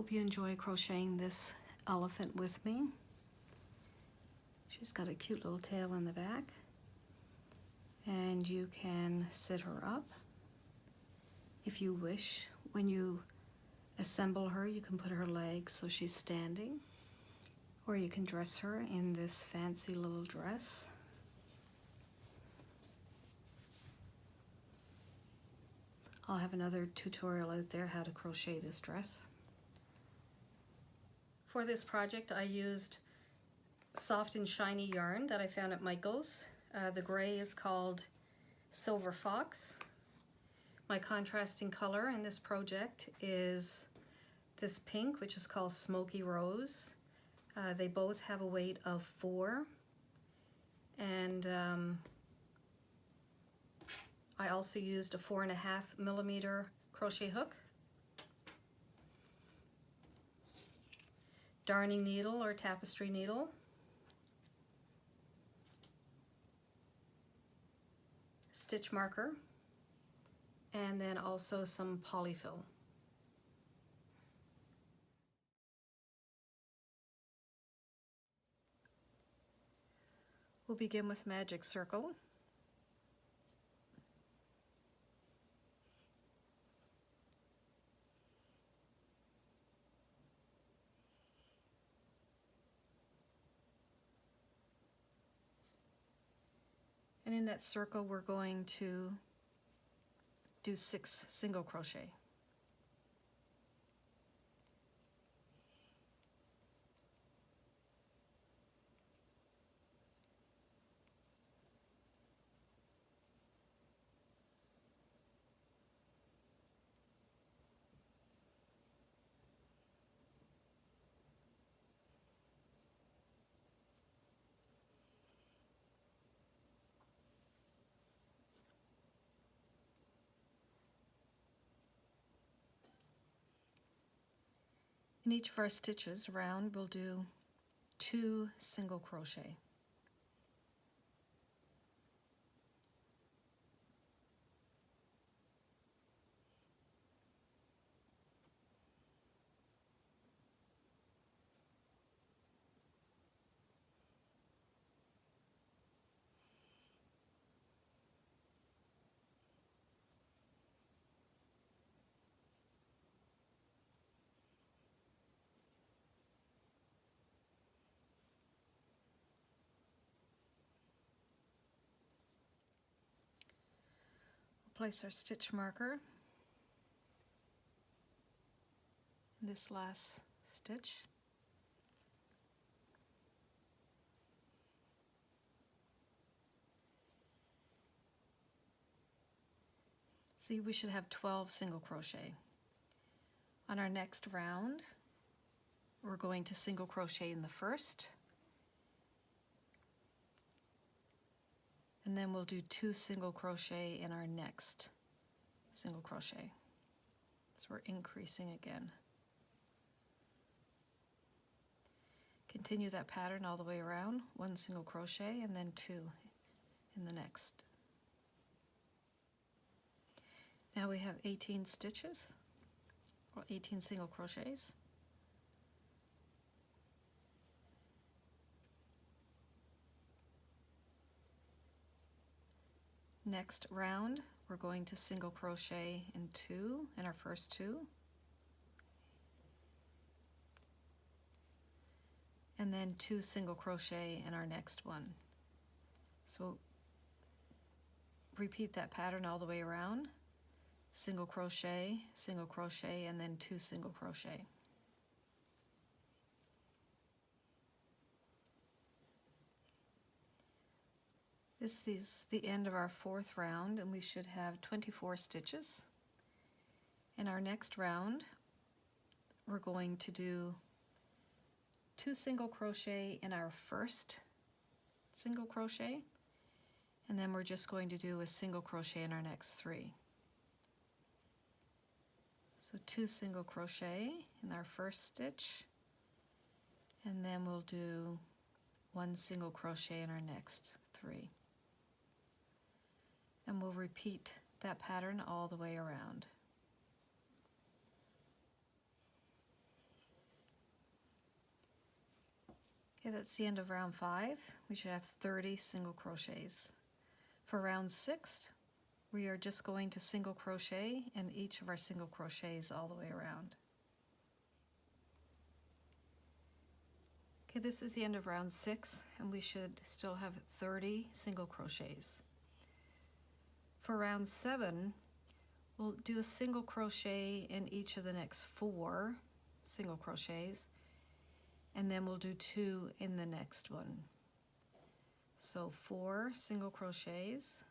hope you enjoy crocheting this elephant with me. She's got a cute little tail in the back, and you can sit her up if you wish. When you assemble her, you can put her legs so she's standing, or you can dress her in this fancy little dress. I'll have another tutorial out there how to crochet this dress. For this project, I used soft and shiny yarn that I found at Micheals. The gray is called Silver Fox. My contrasting color in this project is this pink, which is called Smoky Rose. They both have a weight of 4. And I also used a 4.5mm crochet hook, darning needle or tapestry needle, stitch marker, and then also some polyfill. We'll begin with magic circle. And in that circle, we're going to do 6 single crochet. In each of our stitches around, we'll do 2 single crochet. Place our stitch marker in this last stitch. See, we should have 12 single crochet. On our next round, we're going to single crochet in the first, and then we'll do 2 single crochet in our next single crochet. So we're increasing again. Continue that pattern all the way around, 1 single crochet and then 2 in the next. Now we have 18 stitches, or 18 single crochets. Next round, we're going to single crochet in 2 in our first 2, and then 2 single crochet in our next one. So repeat that pattern all the way around, single crochet, and then 2 single crochet. This is the end of our 4th round, and we should have 24 stitches. In our next round, we're going to do 2 single crochet in our first single crochet, and then we're just going to do a single crochet in our next 3. So 2 single crochet in our first stitch, and then we'll do 1 single crochet in our next 3. And we'll repeat that pattern all the way around. Okay, that's the end of round 5. We should have 30 single crochets. For round 6, we are just going to single crochet in each of our single crochets all the way around. Okay, this is the end of round 6, and we should still have 30 single crochets. For round 7, we'll do a single crochet in each of the next 4 single crochets, and then we'll do 2 in the next one. So 4 single crochets,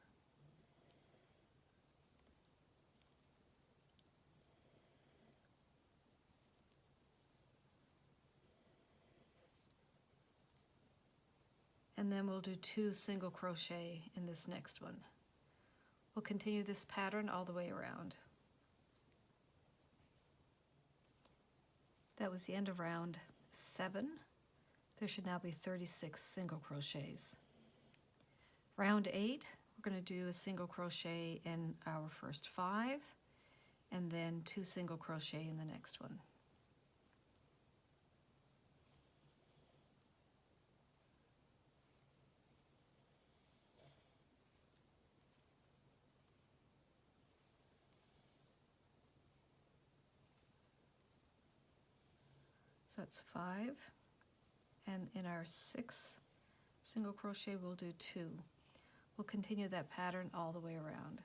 and then we'll do 2 single crochet in this next one. We'll continue this pattern all the way around. That was the end of round 7. There should now be 36 single crochets. Round 8, we're going to do a single crochet in our first 5, and then 2 single crochet in the next one. So that's 5, and in our 6th single crochet we'll do 2. We'll continue that pattern all the way around.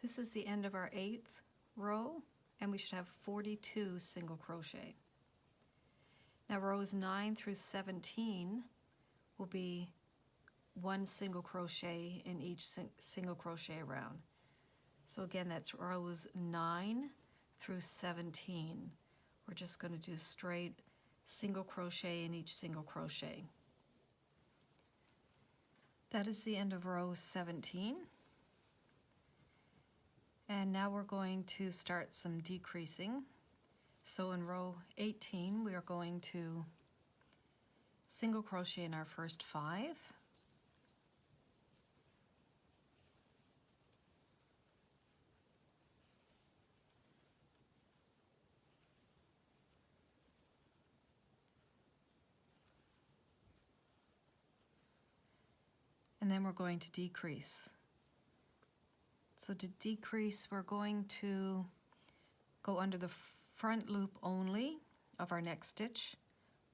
This is the end of our 8th row, and we should have 42 single crochet. Now rows 9 through 17 will be 1 single crochet in each single crochet round. So again, that's rows 9 through 17. We're just going to do straight single crochet in each single crochet. That is the end of row 17. And now we're going to start some decreasing. So in row 18, we are going to single crochet in our first 5. And then we're going to decrease. So to decrease, we're going to go under the front loop only of our next stitch,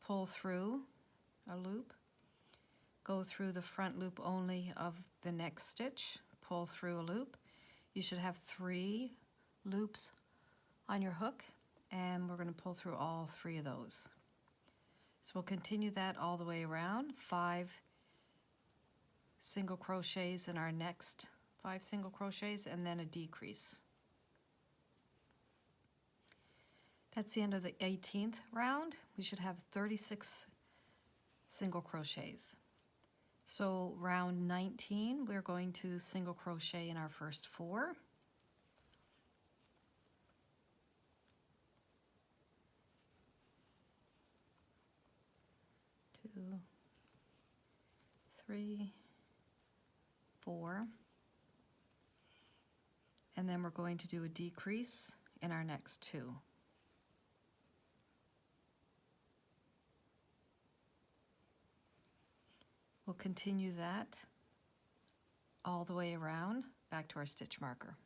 pull through a loop, go through the front loop only of the next stitch, pull through a loop. You should have 3 loops on your hook, and we're going to pull through all 3 of those. So we'll continue that all the way around, 5 single crochets in our next 5 single crochets, and then a decrease. That's the end of the 18th round. We should have 36 single crochets. So round 19, we're going to single crochet in our first 4. 2, 3, 4. And then we're going to do a decrease in our next 2. We'll continue that all the way around back to our stitch marker.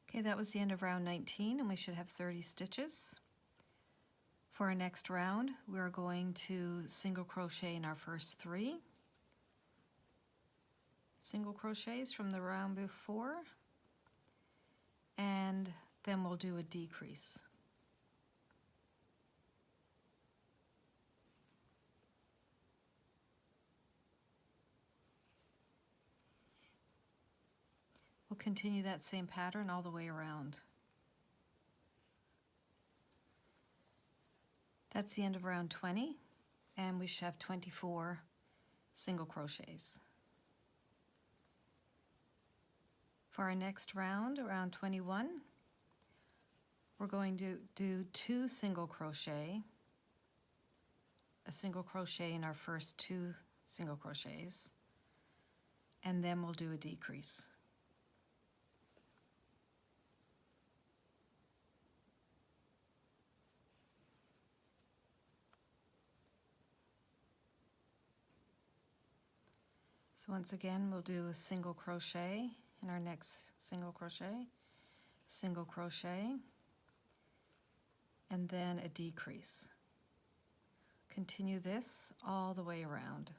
Okay, that was the end of round 19, and we should have 30 stitches. For our next round, we're going to single crochet in our first 3. Single crochets from the round before, and then we'll do a decrease. We'll continue that same pattern all the way around. That's the end of round 20, and we should have 24 single crochets. For our next round, round 21, we're going to do 2 single crochet a single crochet in our first 2 single crochets, and then we'll do a decrease. So once again, we'll do a single crochet in our next single crochet, and then a decrease. Continue this all the way around.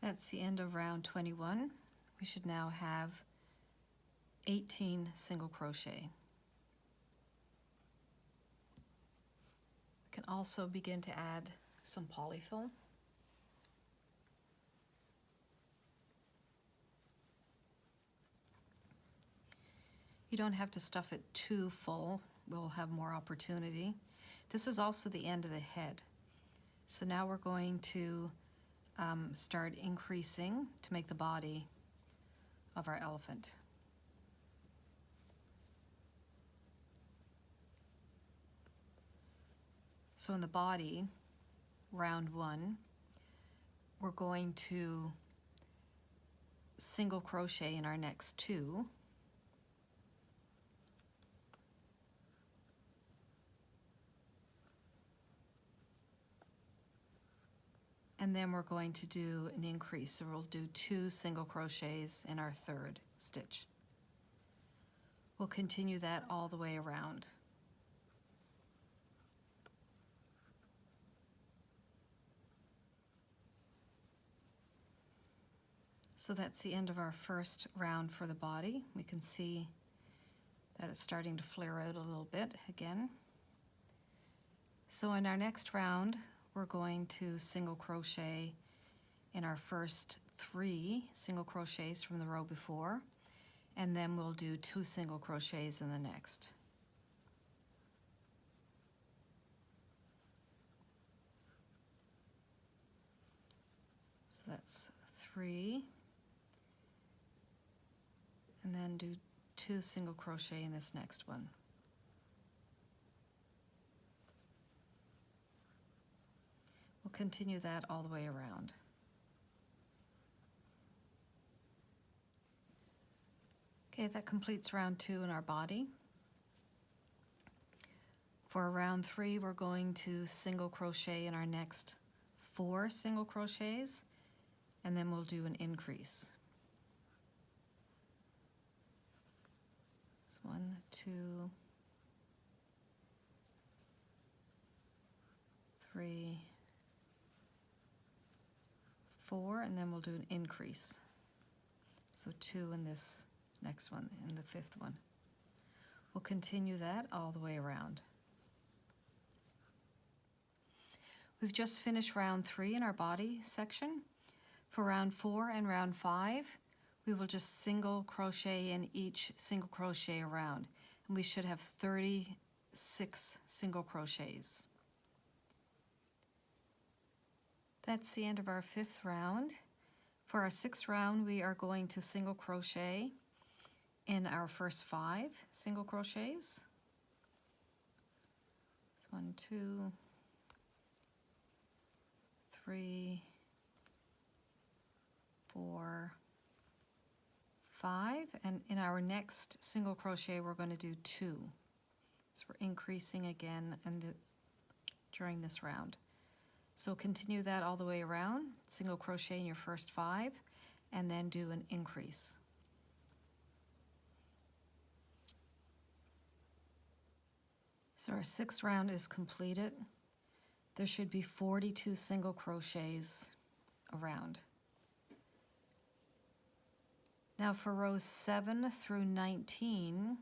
That's the end of round 21. We should now have 18 single crochet. We can also begin to add some polyfill. You don't have to stuff it too full. We'll have more opportunity. This is also the end of the head. So now we're going to start increasing to make the body of our elephant. So in the body, round 1, we're going to single crochet in our next 2. And then we're going to do an increase. So we'll do 2 single crochets in our 3rd stitch. We'll continue that all the way around. So that's the end of our first round for the body. We can see that it's starting to flare out a little bit again. So in our next round, we're going to single crochet in our first 3 single crochets from the row before, and then we'll do 2 single crochets in the next. So that's 3, and then do 2 single crochet in this next one. We'll continue that all the way around. Okay, that completes round 2 in our body. For round 3, we're going to single crochet in our next 4 single crochets, and then we'll do an increase. So 1, 2, 3, 4, and then we'll do an increase. So 2 in this next one, in the 5th one. We'll continue that all the way around. We've just finished round 3 in our body section. For round 4 and round 5, we will just single crochet in each single crochet around, and we should have 36 single crochets. That's the end of our 5th round. For our 6th round, we are going to single crochet in our first 5 single crochets. So 1, 2, 3, 4, 5, and in our next single crochet we're going to do 2. So we're increasing again during this round. So continue that all the way around, single crochet in your first 5, and then do an increase. So our 6th round is completed. There should be 42 single crochets around. Now for rows 7 through 19,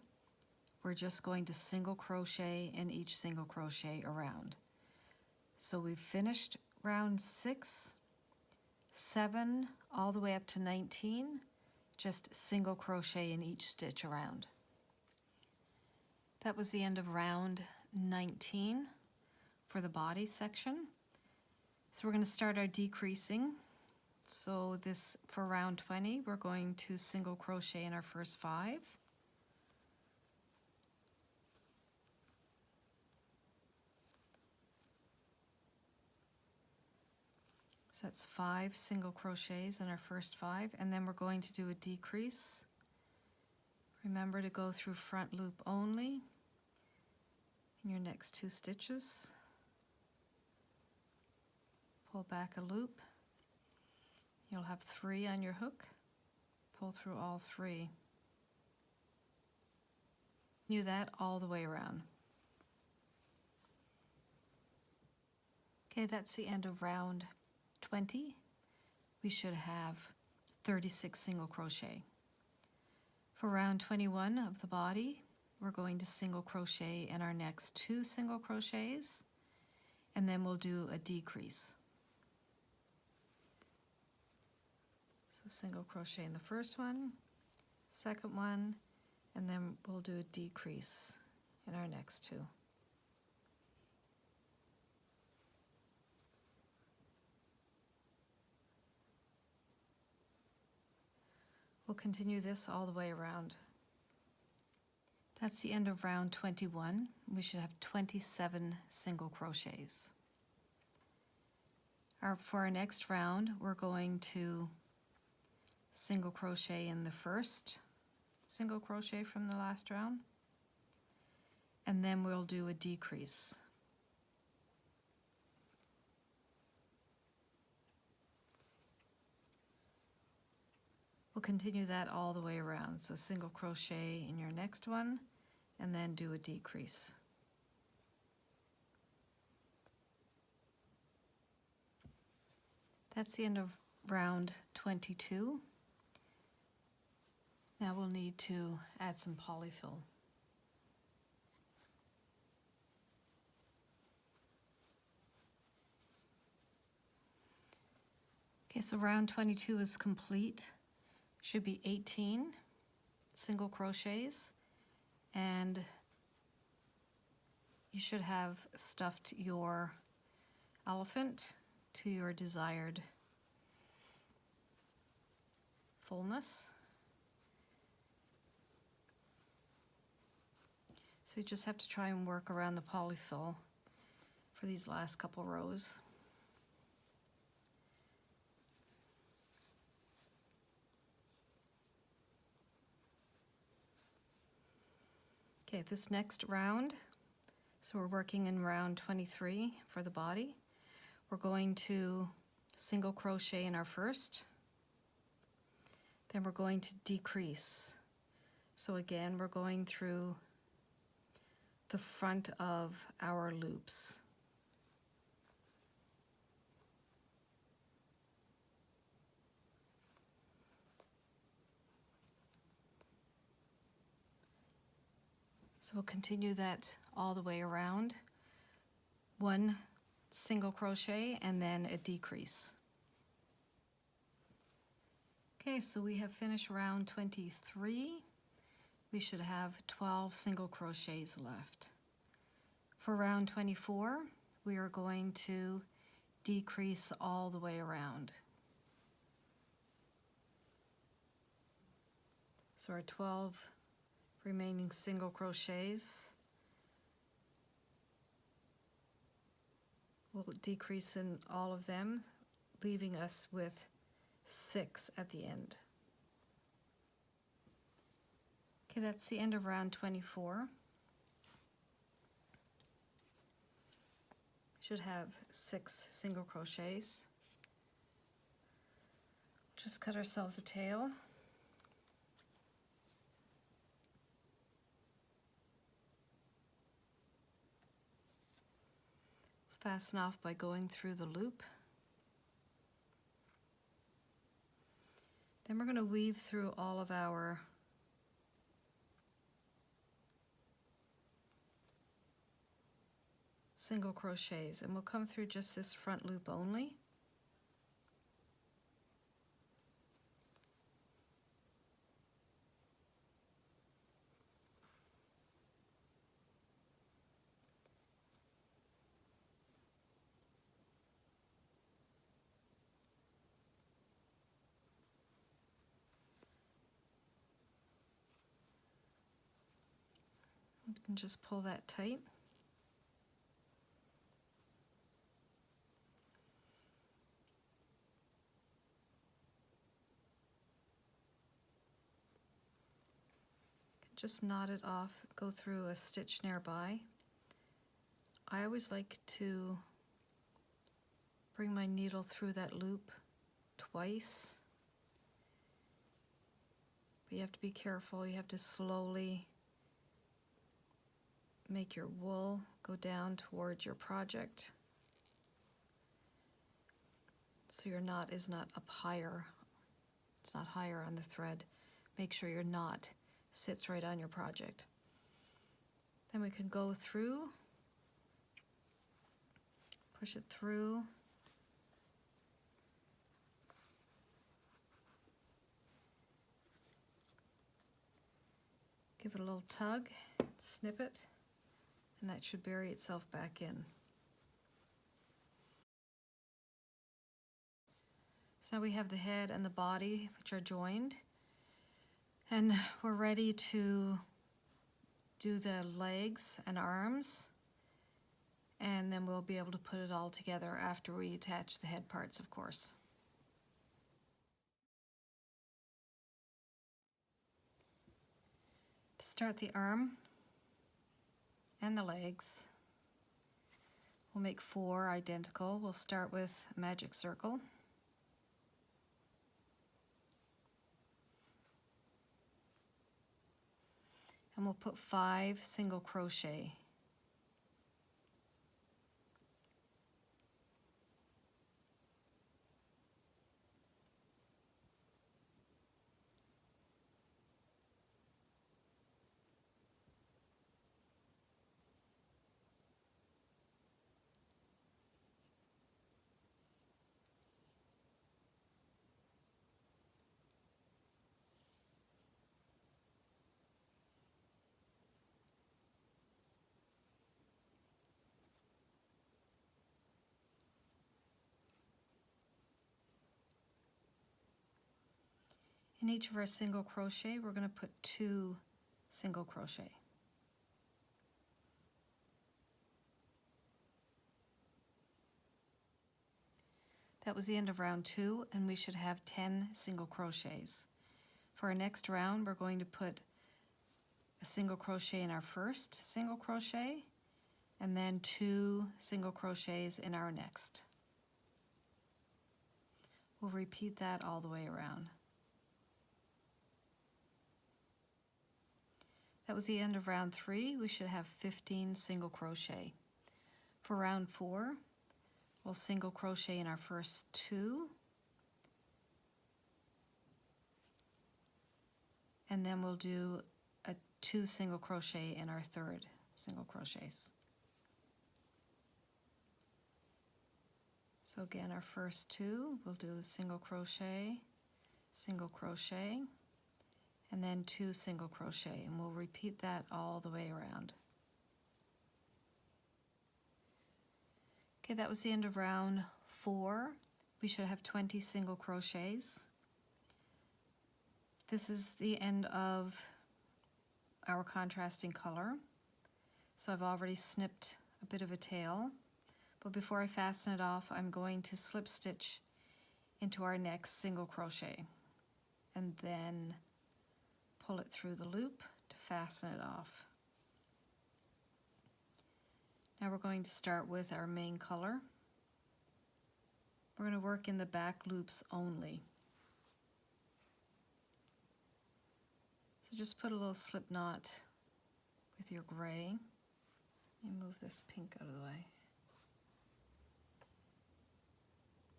we're just going to single crochet in each single crochet around. So we've finished round 6, 7, all the way up to 19, just single crochet in each stitch around. That was the end of round 19 for the body section. So we're going to start our decreasing. So this, for round 20, we're going to single crochet in our first 5. So that's 5 single crochets in our first 5, and then we're going to do a decrease. Remember to go through front loop only in your next 2 stitches. Pull back a loop. You'll have 3 on your hook. Pull through all 3. Do that all the way around. Okay, that's the end of round 20. We should have 36 single crochet. For round 21 of the body, we're going to single crochet in our next 2 single crochets, and then we'll do a decrease. So single crochet in the first one, second one, and then we'll do a decrease in our next 2. We'll continue this all the way around. That's the end of round 21. We should have 27 single crochets. For our next round, we're going to single crochet in the first single crochet from the last round, and then we'll do a decrease. We'll continue that all the way around. So single crochet in your next one, and then do a decrease. That's the end of round 22. Now we'll need to add some polyfill. Okay, so round 22 is complete. Should be 18 single crochets, and you should have stuffed your elephant to your desired fullness. So you just have to try and work around the polyfill for these last couple rows. Okay, this next round, so we're working in round 23 for the body. We're going to single crochet in our first, then we're going to decrease. So again, we're going through the front of our loops. So we'll continue that all the way around. 1 single crochet and then a decrease. Okay, so we have finished round 23. We should have 12 single crochets left. For round 24, we are going to decrease all the way around. So our 12 remaining single crochets will decrease in all of them, leaving us with 6 at the end. Okay, that's the end of round 24. Should have 6 single crochets. Just cut ourselves a tail. Fasten off by going through the loop. Then we're going to weave through all of our single crochets, and we'll come through just this front loop only. You can just pull that tight. just knot it off, go through a stitch nearby. I always like to bring my needle through that loop twice, but you have to be careful. You have to slowly make your wool go down towards your project so your knot is not up higher. It's not higher on the thread. Make sure your knot sits right on your project. Then we can go through, push it through, give it a little tug, snip it, and that should bury itself back in. So now we have the head and the body, which are joined, and we're ready to do the legs and arms, and then we'll be able to put it all together after we attach the head parts, of course. To start the arm and the legs, we'll make 4 identical. We'll start with a magic circle. And we'll put 5 single crochet. In each of our single crochet, we're going to put 2 single crochet. That was the end of round 2, and we should have 10 single crochets. For our next round, we're going to put a single crochet in our first single crochet, and then 2 single crochets in our next. We'll repeat that all the way around. That was the end of round 3. We should have 15 single crochet. For round 4, we'll single crochet in our first 2, and then we'll do a 2 single crochet in our third single crochets. So again, our first 2, we'll do single crochet, and then 2 single crochet, and we'll repeat that all the way around. Okay, that was the end of round 4. We should have 20 single crochets. This is the end of our contrasting color. So I've already snipped a bit of a tail, but before I fasten it off, I'm going to slip stitch into our next single crochet and then pull it through the loop to fasten it off. Now we're going to start with our main color. We're going to work in the back loops only. So just put a little slip knot with your gray. Let me move this pink out of the way.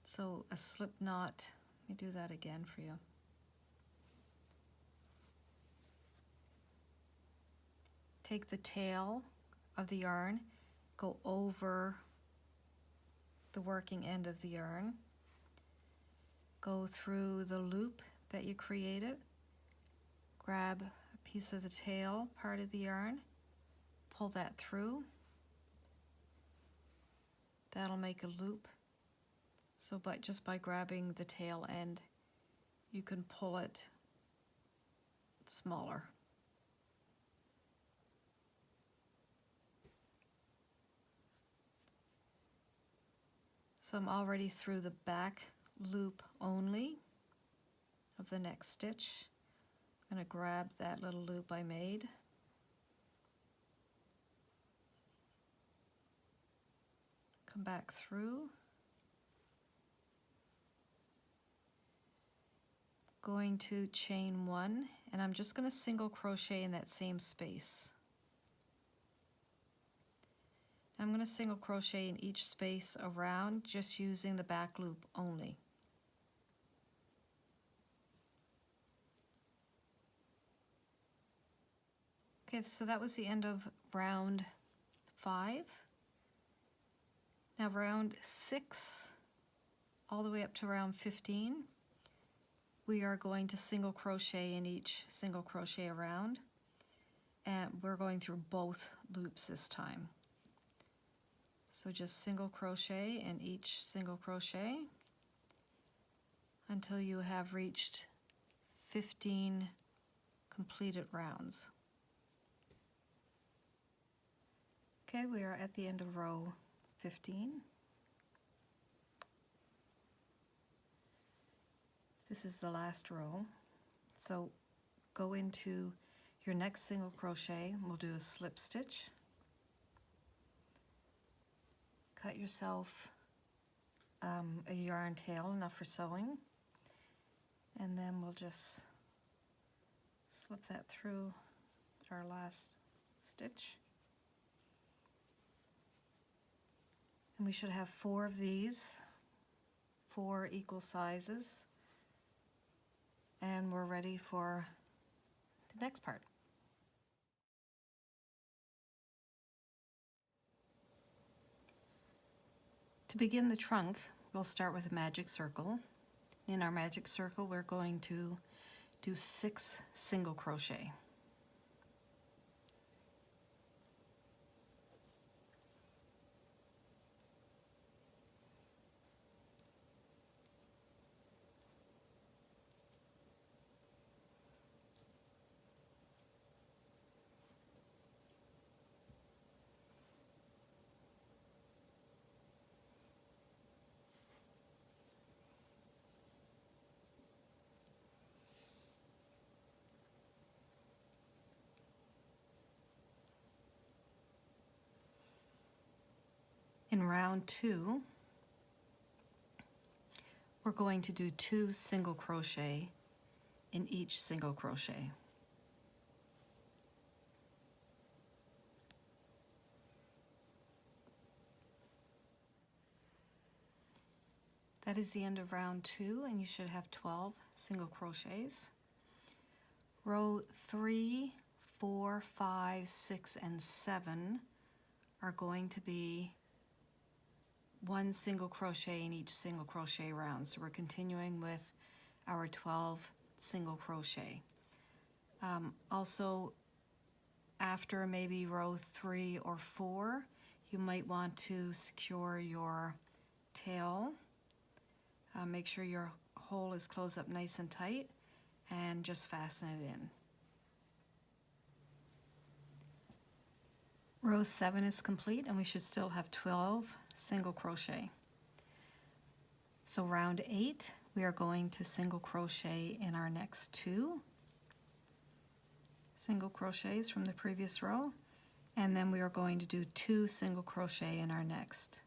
So a slip knot, let me do that again for you. Take the tail of the yarn, go over the working end of the yarn, go through the loop that you created, grab a piece of the tail part of the yarn, pull that through. That'll make a loop. So just by grabbing the tail end, you can pull it smaller. So I'm already through the back loop only of the next stitch. I'm going to grab that little loop I made. Come back through. Going to chain 1, and I'm just going to single crochet in that same space. I'm going to single crochet in each space around, just using the back loop only. Okay, so that was the end of round 5. Now round 6 all the way up to round 15, we are going to single crochet in each single crochet around, and we're going through both loops this time. So just single crochet in each single crochet until you have reached 15 completed rounds. Okay, we are at the end of row 15. This is the last row. So go into your next single crochet. We'll do a slip stitch. Cut yourself a yarn tail enough for sewing, and then we'll just slip that through our last stitch. And we should have 4 of these, 4 equal sizes, and we're ready for the next part. To begin the trunk, we'll start with a magic circle. In our magic circle, we're going to do 6 single crochet. In round 2, we're going to do 2 single crochet in each single crochet. That is the end of round 2, and you should have 12 single crochets. Row 3, 4, 5, 6, and 7 are going to be 1 single crochet in each single crochet round. So we're continuing with our 12 single crochet. Also, after maybe row 3 or 4, you might want to secure your tail. Make sure your hole is closed up nice and tight, and just fasten it in. Row 7 is complete, and we should still have 12 single crochet. So round 8, we are going to single crochet in our next 2 single crochets from the previous row, and then we are going to do 2 single crochet in our next.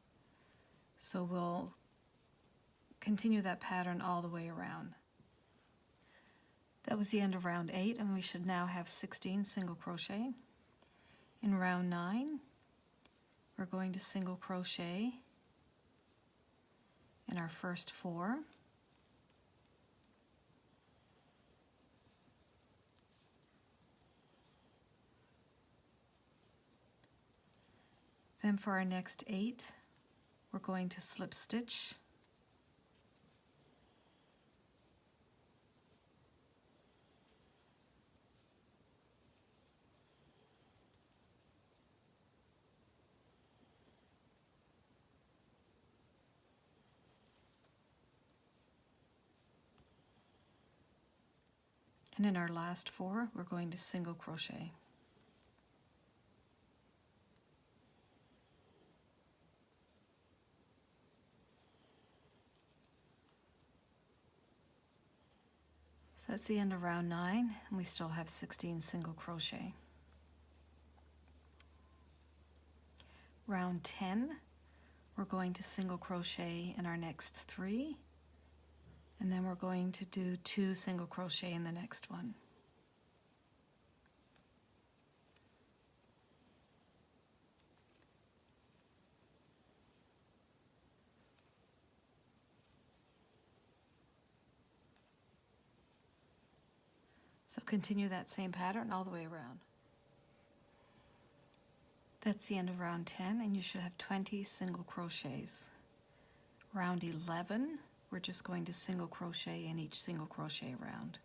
So we'll continue that pattern all the way around. That was the end of round 8, and we should now have 16 single crochet. In round 9, we're going to single crochet in our first 4. Then for our next 8, we're going to slip stitch. And in our last 4, we're going to single crochet. So So that's the end of round 9, and we still have 16 single crochet. Round 10, we're going to single crochet in our next 3, and then we're going to do 2 single crochet in the next one. So continue that same pattern all the way around. That's the end of round 10, and you should have 20 single crochets. Round 11, we're just going to single crochet in each single crochet round.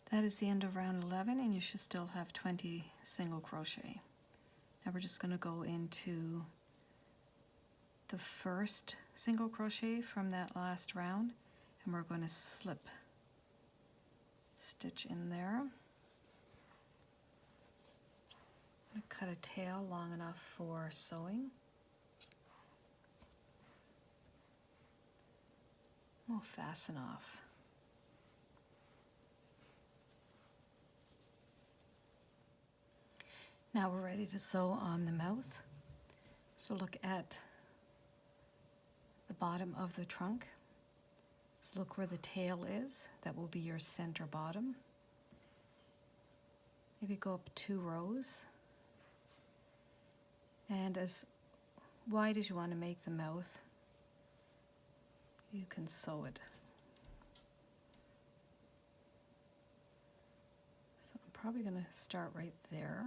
That is the end of round 11, and you should still have 20 single crochet. Now we're just going to go into the first single crochet from that last round, and we're going to slip stitch in there. I'm going to cut a tail long enough for sewing. We'll fasten off. Now we're ready to sew on the mouth. So we'll look at the bottom of the trunk. So look where the tail is. That will be your center bottom. Maybe go up 2 rows. And as wide as you want to make the mouth, you can sew it. So I'm probably going to start right there.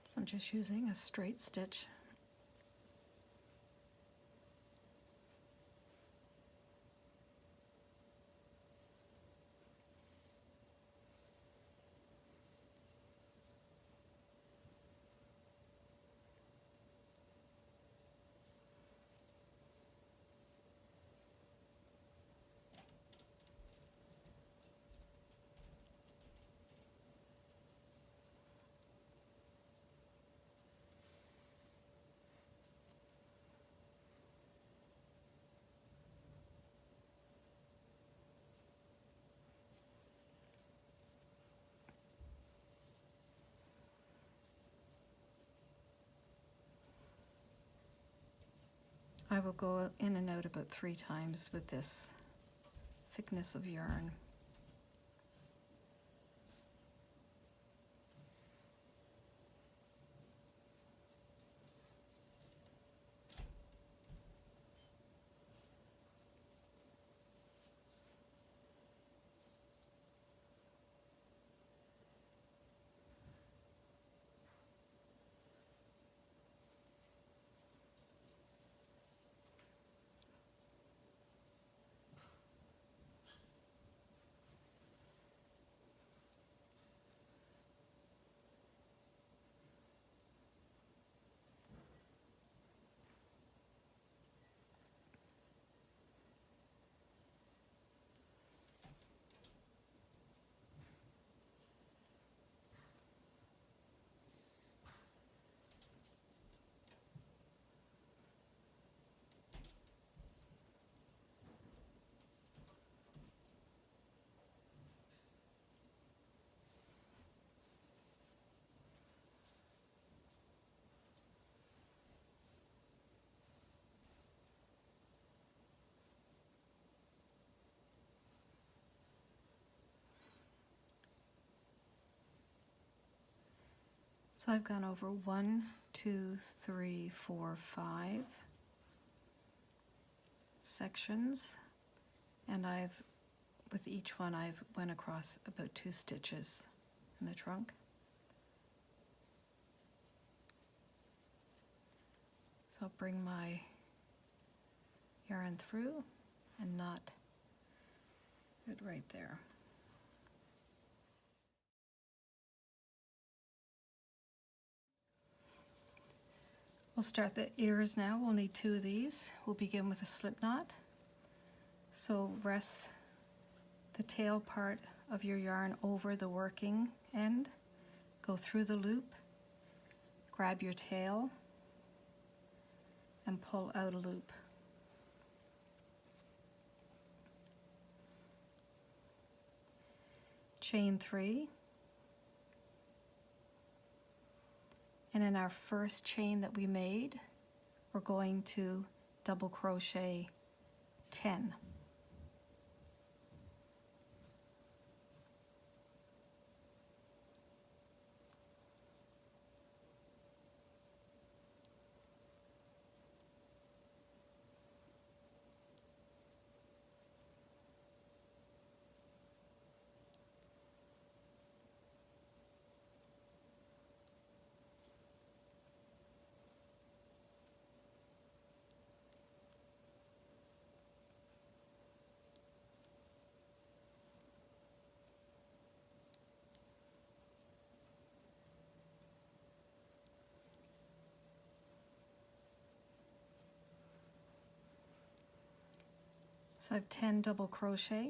So I'm just using a straight stitch. I will go in and out about 3 times with this thickness of yarn. So I've gone over 1, 2, 3, 4, 5, sections, and with each one I've went across about 2 stitches in the trunk. So I'll bring my yarn through and knot it right there. We'll start the ears now. We'll need 2 of these. We'll begin with a slip knot. So rest the tail part of your yarn over the working end, go through the loop, grab your tail, and pull out a loop. Chain 3. And in our first chain that we made, we're going to double crochet 10. So I have 10 double crochet.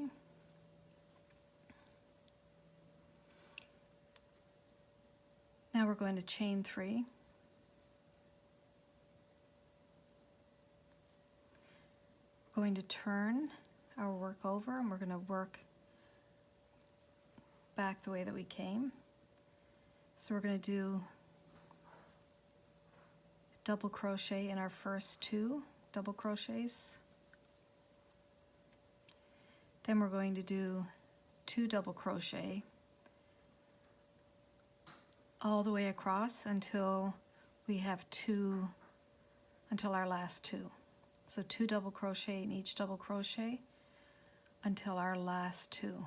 Now we're going to chain 3. We're going to turn our work over and we're going to work back the way that we came. So we're going to do double crochet in our first 2 double crochets. Then we're going to do 2 double crochet all the way across until we have until our last 2. So 2 double crochet in each double crochet until our last 2.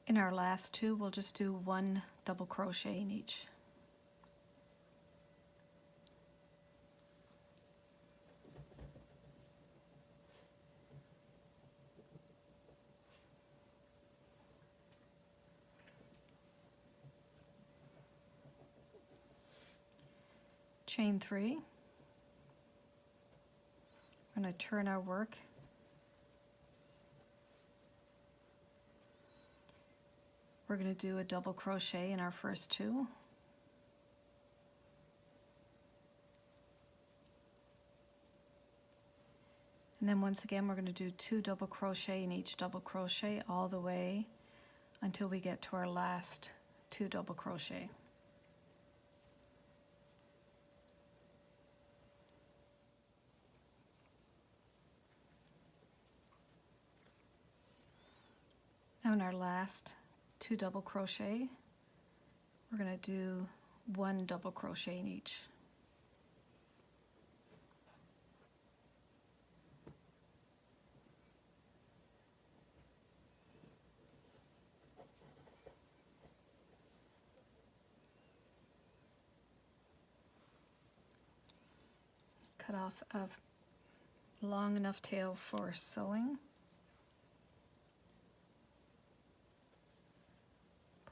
In our last 2, we'll just do 1 double crochet in each. Chain 3. We're going to turn our work. We're going to do a double crochet in our first 2. And then once again, we're going to do 2 double crochet in each double crochet all the way until we get to our last 2 double crochet. Now in our last 2 double crochet, we're going to do 1 double crochet in each. Cut off a long enough tail for sewing.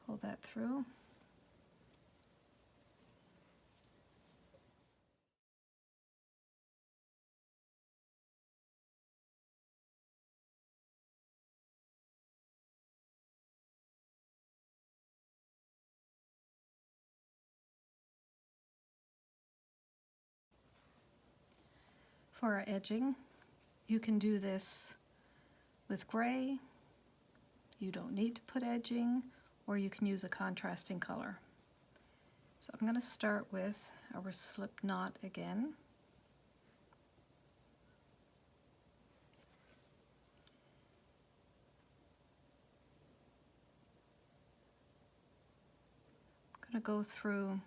Pull that through. For our edging, you can do this with gray. You don't need to put edging, or you can use a contrasting color. So I'm going to start with our slip knot again. I'm going to go through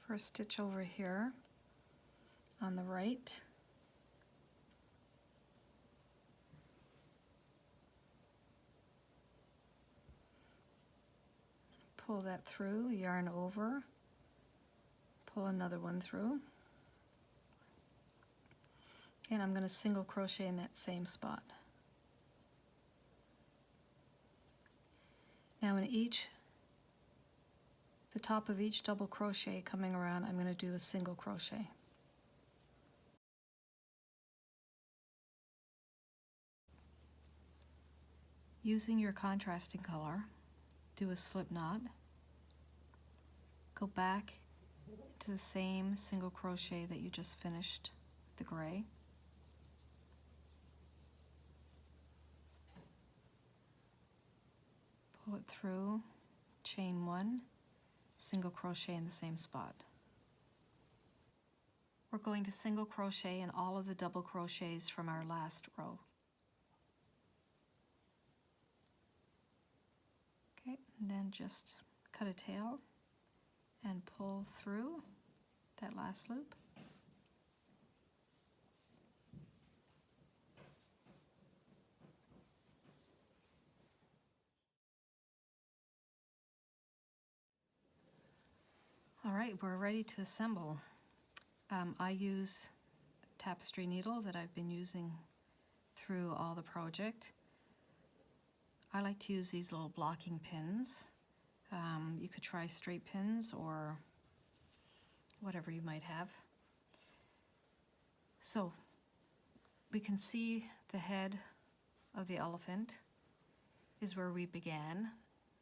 first stitch over here on the right. Pull that through, yarn over, pull another one through, and I'm going to single crochet in that same spot. Now in the top of each double crochet coming around, I'm going to do a single crochet. Using your contrasting color, do a slip knot, go back to the same single crochet that you just finished, the gray. Pull it through, chain one, single crochet in the same spot. We're going to single crochet in all of the double crochets from our last row. Okay, and then just cut a tail and pull through that last loop. All right, we're ready to assemble. I use a tapestry needle that I've been using through all the project. I like to use these little blocking pins. You could try straight pins or whatever you might have. So we can see the head of the elephant is where we began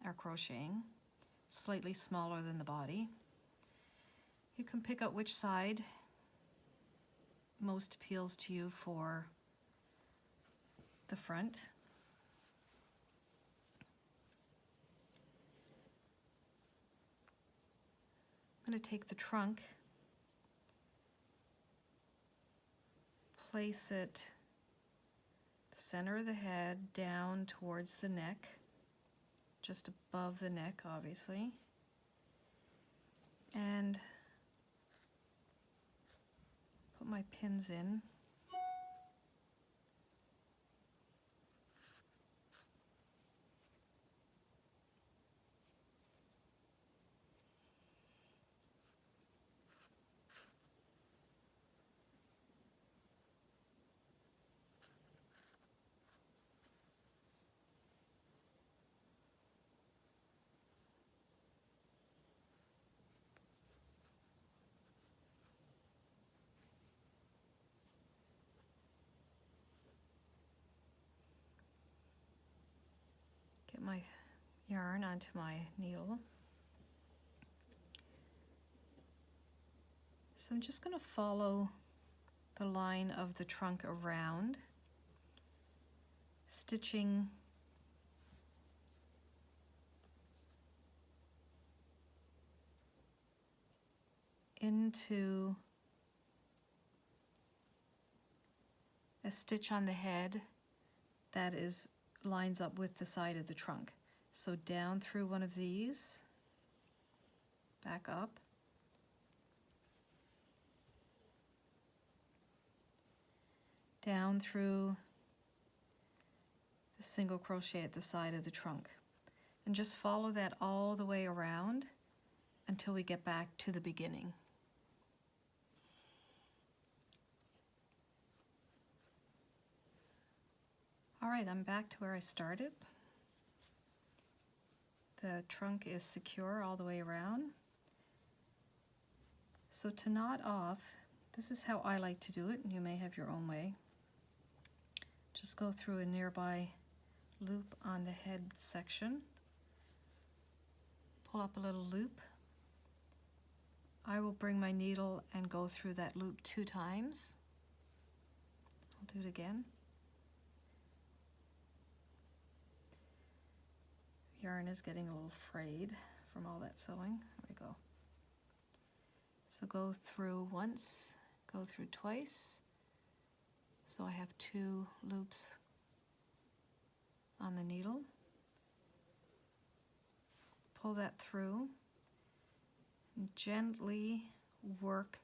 our crocheting, slightly smaller than the body. You can pick out which side most appeals to you for the front. I'm going to take the trunk, place it the center of the head down towards the neck, just above the neck obviously, and put my pins in. Get my yarn onto my needle. So I'm just going to follow the line of the trunk around, stitching into a stitch on the head that lines up with the side of the trunk. So down through one of these, back up, down through the single crochet at the side of the trunk, and just follow that all the way around until we get back to the beginning. All right, I'm back to where I started. The trunk is secure all the way around. So to knot off, this is how I like to do it, and you may have your own way. Just go through a nearby loop on the head section, pull up a little loop I will bring my needle and go through that loop 2 times. I'll do it again. Yarn is getting a little frayed from all that sewing. There we go. So go through once, go through twice. So I have 2 loops on the needle. Pull that through and gently work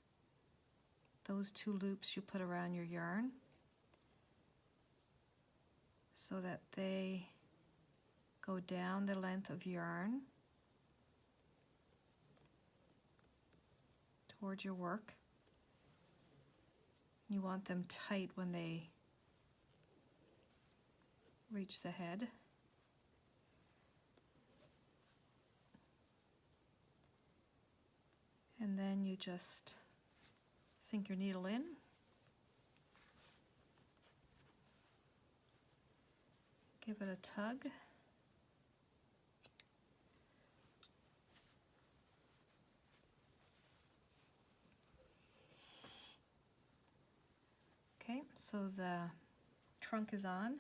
those 2 loops you put around your yarn so that they go down the length of yarn towards your work. You want them tight when they reach the head. And then you just sink your needle in. Give it a tug. Okay, so the trunk is on.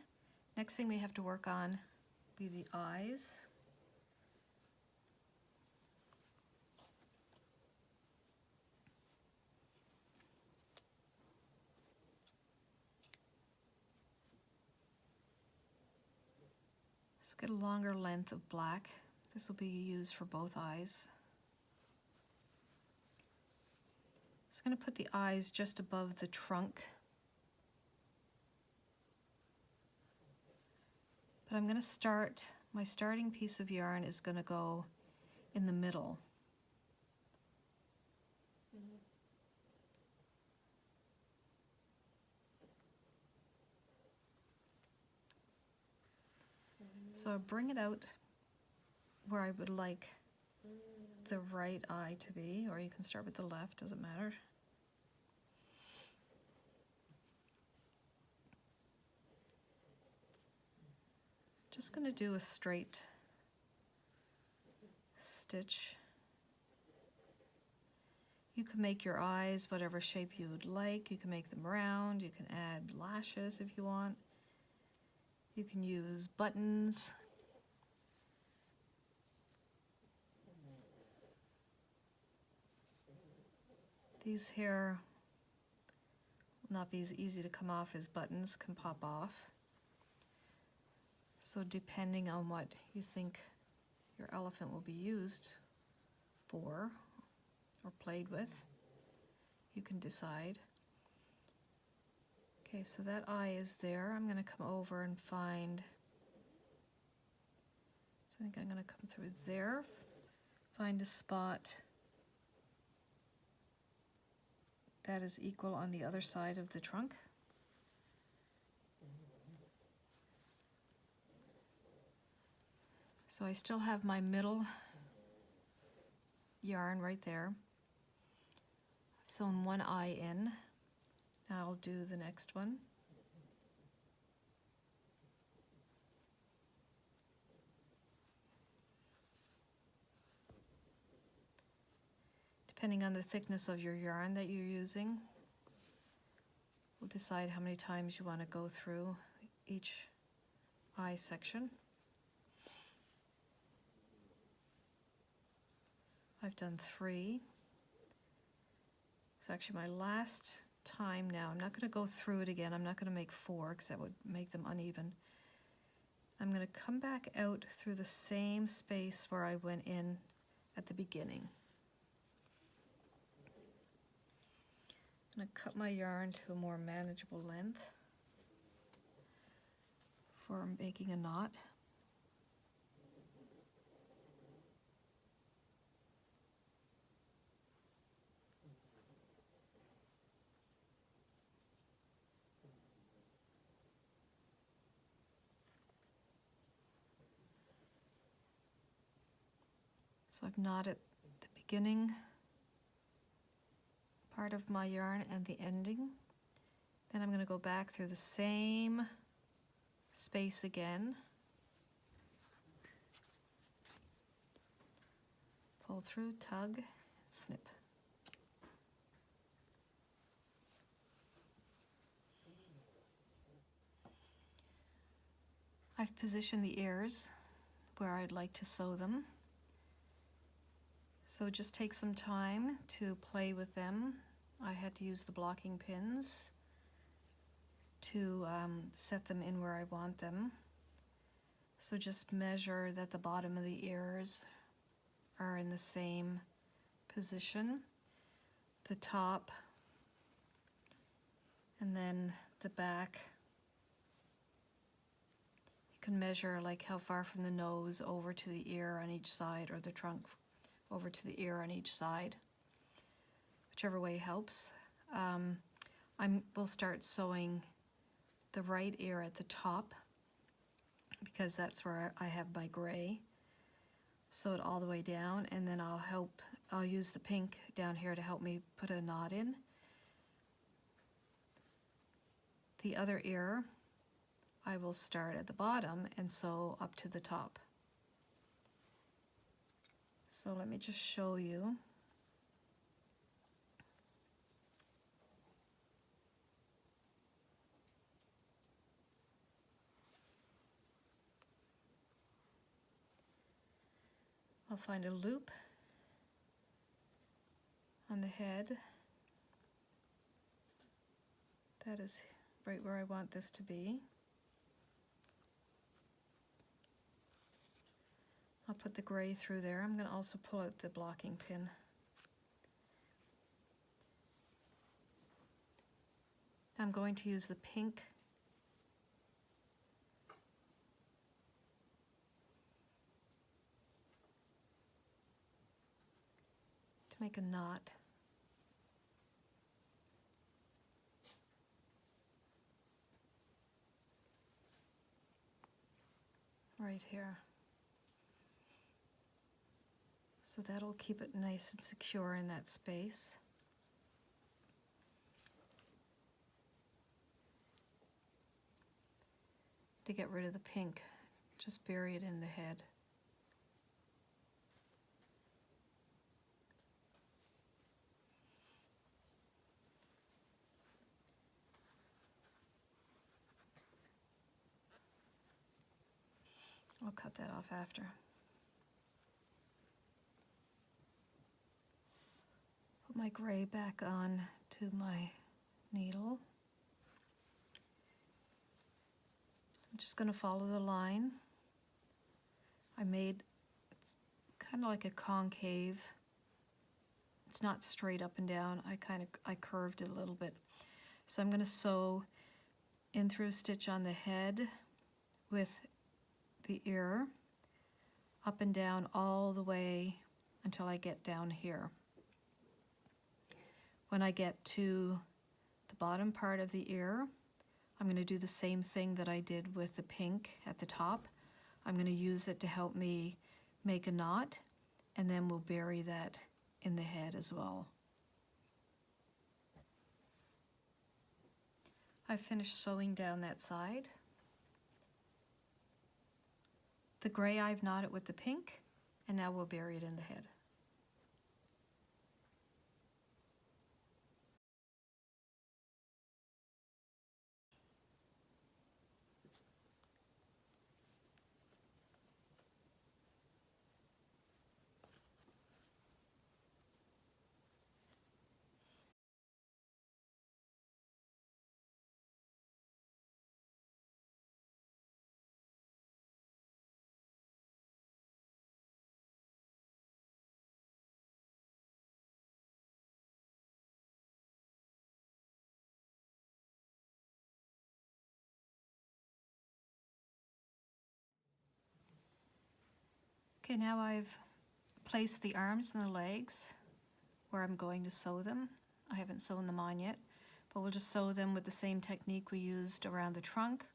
Next thing we have to work on be the eyes. So get a longer length of black. This will be used for both eyes. So I'm going to put the eyes just above the trunk. But I'm going to start, my starting piece of yarn is going to go in the middle. So I'll bring it out where I would like the right eye to be, or you can start with the left, doesn't matter. Just going to do a straight stitch. You can make your eyes whatever shape you would like. You can make them round, you can add lashes if you want. You can use buttons. These here will not be as easy to come off as buttons can pop off. So depending on what you think your elephant will be used for or played with, you can decide. Okay, so that eye is there. I'm going to come over and find, so I think I'm going to come through there, find a spot that is equal on the other side of the trunk. So I still have my middle yarn right there. I've sewn one eye in. Now I'll do the next one. Depending on the thickness of your yarn that you're using, we'll decide how many times you want to go through each eye section. I've done 3. It's actually my last time now. I'm not going to go through it again. I'm not going to make 4 because that would make them uneven. I'm going to come back out through the same space where I went in at the beginning. I'm going to cut my yarn to a more manageable length for making a knot. So I've knotted the beginning part of my yarn and the ending. Then I'm going to go back through the same space again. Pull through, tug, snip. I've positioned the ears where I'd like to sew them. So just take some time to play with them. I had to use the blocking pins to set them in where I want them. So just measure that the bottom of the ears are in the same position, the top, and then the back. You can measure like how far from the nose over to the ear on each side, or the trunk over to the ear on each side, whichever way helps. We'll start sewing the right ear at the top because that's where I have my gray. Sew it all the way down, and then I'll use the pink down here to help me put a knot in. The other ear I will start at the bottom and sew up to the top. So let me just show you. I'll find a loop on the head. That is right where I want this to be. I'll put the gray through there. I'm going to also pull out the blocking pin. I'm going to use the pink to make a knot. Right here. So that'll keep it nice and secure in that space. To get rid of the pink, just bury it in the head. I'll cut that off after. Put my gray back on to my needle. I'm just going to follow the line. It's kind of like a concave. It's not straight up and down. I curved it a little bit. So I'm going to sew in through a stitch on the head with the ear up and down all the way until I get down here. When I get to the bottom part of the ear, I'm going to do the same thing that I did with the pink at the top. I'm going to use it to help me make a knot, and then we'll bury that in the head as well. I've finished sewing down that side. The gray I've knotted with the pink, and now we'll bury it in the head. Okay, now I've placed the arms and the legs where I'm going to sew them. I haven't sewn them on yet, but we'll just sew them with the same technique we used around the trunk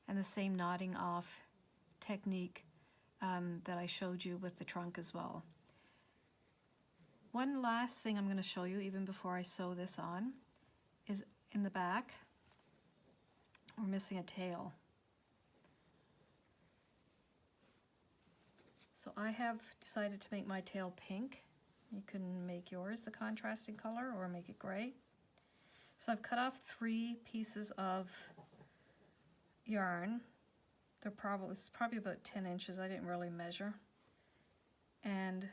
and the same knotting off technique that I showed you with the trunk as well. One last thing I'm going to show you even before I sew this on is in the back, we're missing a tail. So I have decided to make my tail pink. You can make yours the contrasting color or make it gray. So I've cut off 3 pieces of yarn it's probably about 10 inches. I didn't really measure. And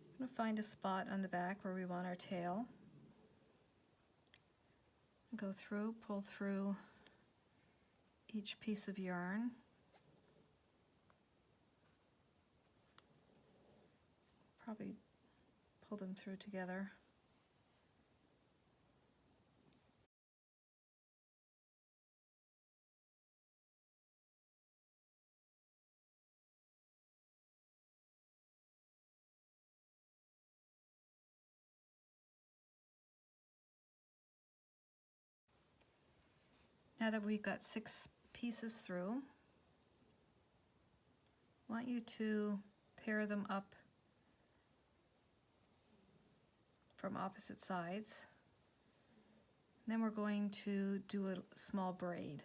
I'm going to find a spot on the back where we want our tail. Go through, pull through each piece of yarn. Probably pull them through together. Now that we've got 6 pieces through, I want you to pair them up from opposite sides. And then we're going to do a small braid.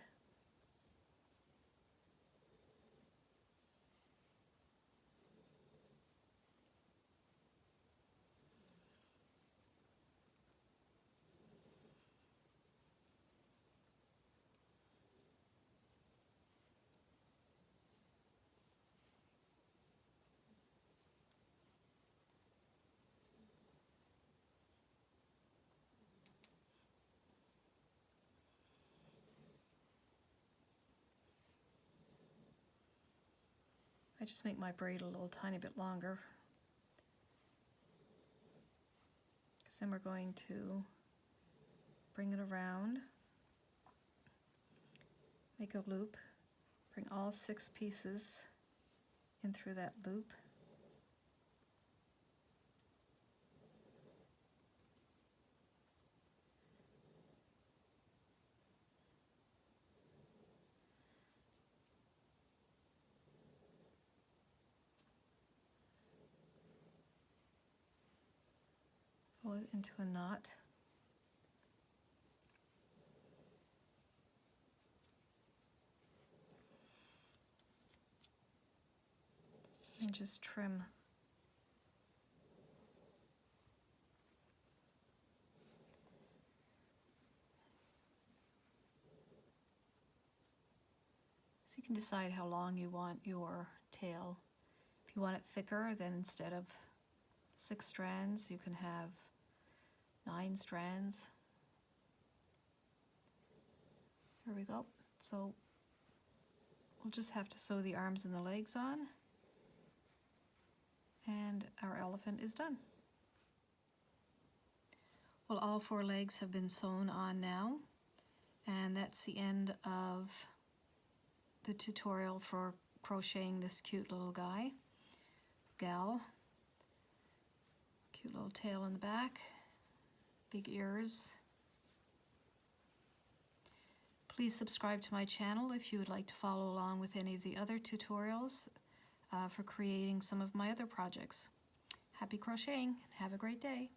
I just make my braid a little tiny bit longer, because then we're going to bring it around, make a loop, bring all 6 pieces in through that loop. Pull it into a knot. And just trim. So you can decide how long you want your tail. If you want it thicker, then instead of 6 strands, you can have 9 strands. Here we go. So we'll just have to sew the arms and the legs on, and our elephant is done. Well, all 4 legs have been sewn on now, and that's the end of the tutorial for crocheting this cute little gal. Cute little tail in the back, big ears. Please subscribe to my channel if you would like to follow along with any of the other tutorials for creating some of my other projects. Happy crocheting and have a great day.